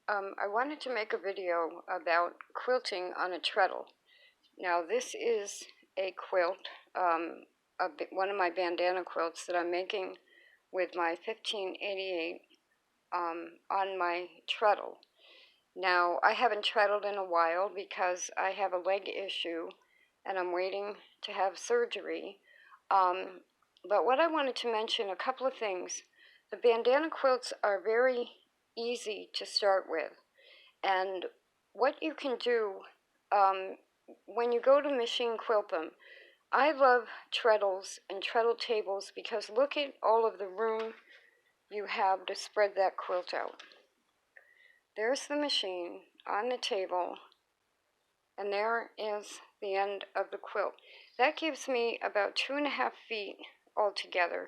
I wanted to make a video about quilting on a treadle. Now this is a quilt, one of my bandana quilts that I'm making with my 1588 on my treadle. Now I haven't treadled in a while because I have a leg issue and I'm waiting to have surgery. But what I wanted to mention, a couple of things. The bandana quilts are very easy to start with. And what you can do when you go to machine quilt them, I love treadles and treadle tables because look at all of the room you have to spread that quilt out. There's the machine on the table, and there is the end of the quilt. That gives me about 2.5 feet altogether.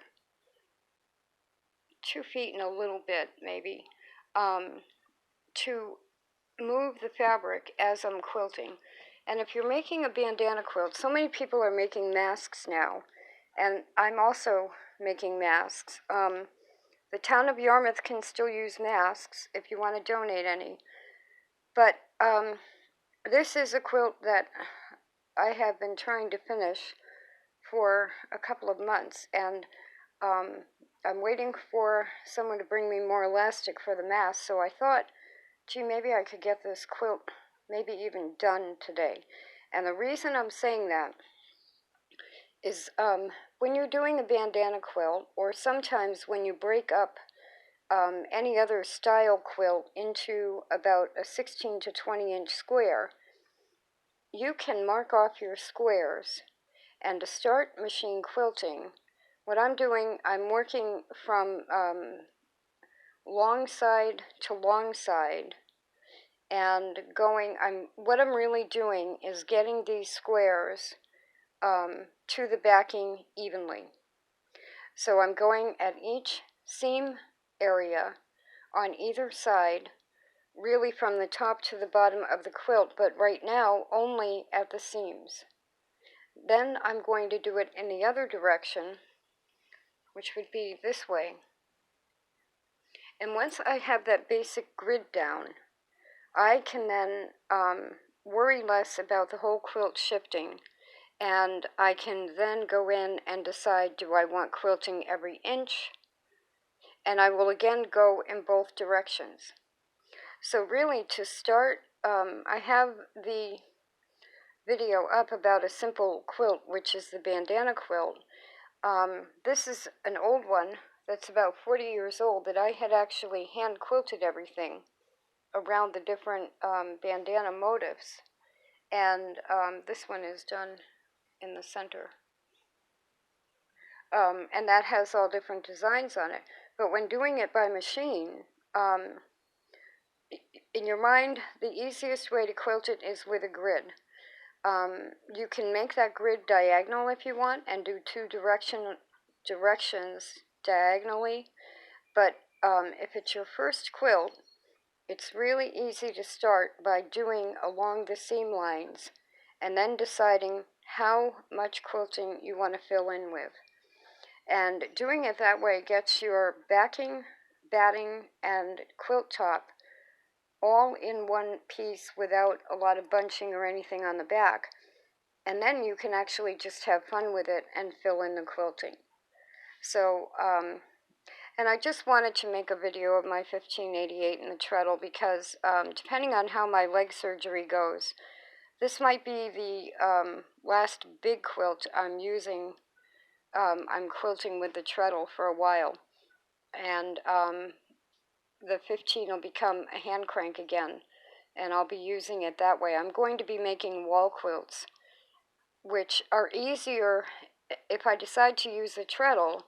2 feet and a little bit, maybe, to move the fabric as I'm quilting. And if you're making a bandana quilt, so many people are making masks now, and I'm also making masks. The town of Yarmouth can still use masks if you want to donate any. But this is a quilt that I have been trying to finish for a couple of months, and I'm waiting for someone to bring me more elastic for the mask, so I thought, gee, maybe I could get this quilt maybe even done today. And the reason I'm saying that is when you're doing a bandana quilt, or sometimes when you break up any other style quilt into about a 16 to 20 inch square, you can mark off your squares. And to start machine quilting, what I'm doing, I'm working from long side to long side, and what I'm really doing is getting these squares to the backing evenly. So I'm going at each seam area on either side, really from the top to the bottom of the quilt, but right now only at the seams. Then I'm going to do it in the other direction, which would be this way. And once I have that basic grid down, I can then worry less about the whole quilt shifting, and I can then go in and decide, do I want quilting every inch? And I will again go in both directions. So really, to start, I have the video up about a simple quilt, which is the bandana quilt. This is an old one that's about 40 years old that I had actually hand quilted everything around the different bandana motifs, and this one is done in the center, and that has all different designs on it. But when doing it by machine, in your mind, the easiest way to quilt it is with a grid. You can make that grid diagonal if you want and do two directions diagonally, but if it's your first quilt, it's really easy to start by doing along the seam lines and then deciding how much quilting you want to fill in with. And doing it that way gets your backing, batting, and quilt top all in one piece without a lot of bunching or anything on the back. And then you can actually just have fun with it and fill in the quilting. So, and I just wanted to make a video of my 1588 in the treadle because depending on how my leg surgery goes, this might be the last big quilt I'm using. I'm quilting with the treadle for a while, and the 15 will become a hand crank again, and I'll be using it that way. I'm going to be making wall quilts, which are easier. If I decide to use the treadle,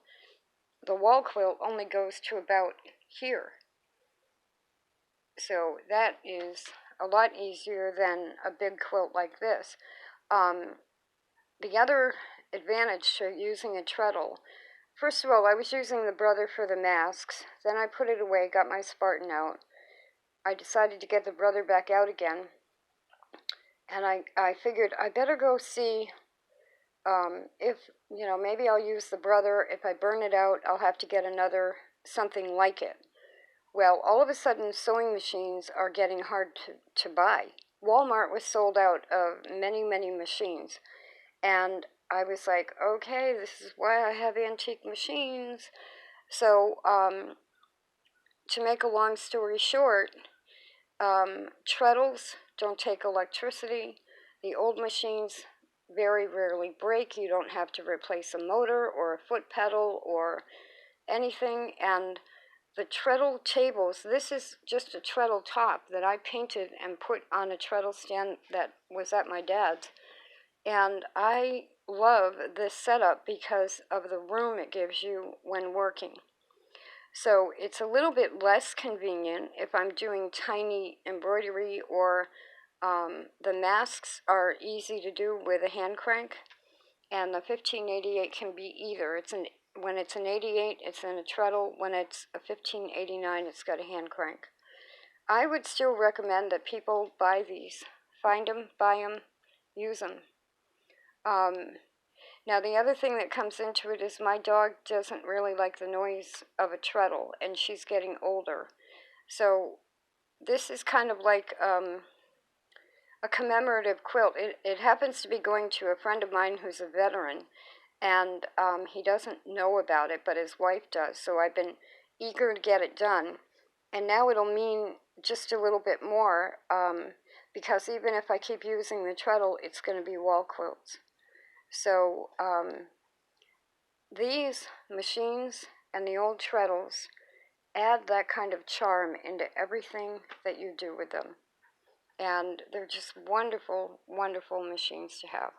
the wall quilt only goes to about here. So that is a lot easier than a big quilt like this. The other advantage to using a treadle, first of all, I was using the brother for the masks. Then I put it away, got my Spartan out. I decided to get the brother back out again. And I figured I better go see if, maybe I'll use the brother. If I burn it out, I'll have to get another, something like it. Well, all of a sudden, sewing machines are getting hard to buy. Walmart was sold out of many, many machines. And I was like, okay, this is why I have antique machines. So, to make a long story short, treadles don't take electricity. The old machines very rarely break. You don't have to replace a motor or a foot pedal or anything. And the treadle tables, this is just a treadle top that I painted and put on a treadle stand that was at my dad's. And I love this setup because of the room it gives you when working. So it's a little bit less convenient if I'm doing tiny embroidery, or the masks are easy to do with a hand crank. And the 1588 can be either. When it's an 88, it's in a treadle. When it's a 1589, it's got a hand crank. I would still recommend that people buy these. Find them, buy them, use them. Now the other thing that comes into it is my dog doesn't really like the noise of a treadle, and she's getting older. So this is kind of like a commemorative quilt. It happens to be going to a friend of mine who's a veteran, and he doesn't know about it, but his wife does. So I've been eager to get it done, and now it'll mean just a little bit more, because even if I keep using the treadle, it's going to be wall quilts. So these machines and the old treadles add that kind of charm into everything that you do with them. And they're just wonderful, wonderful machines to have.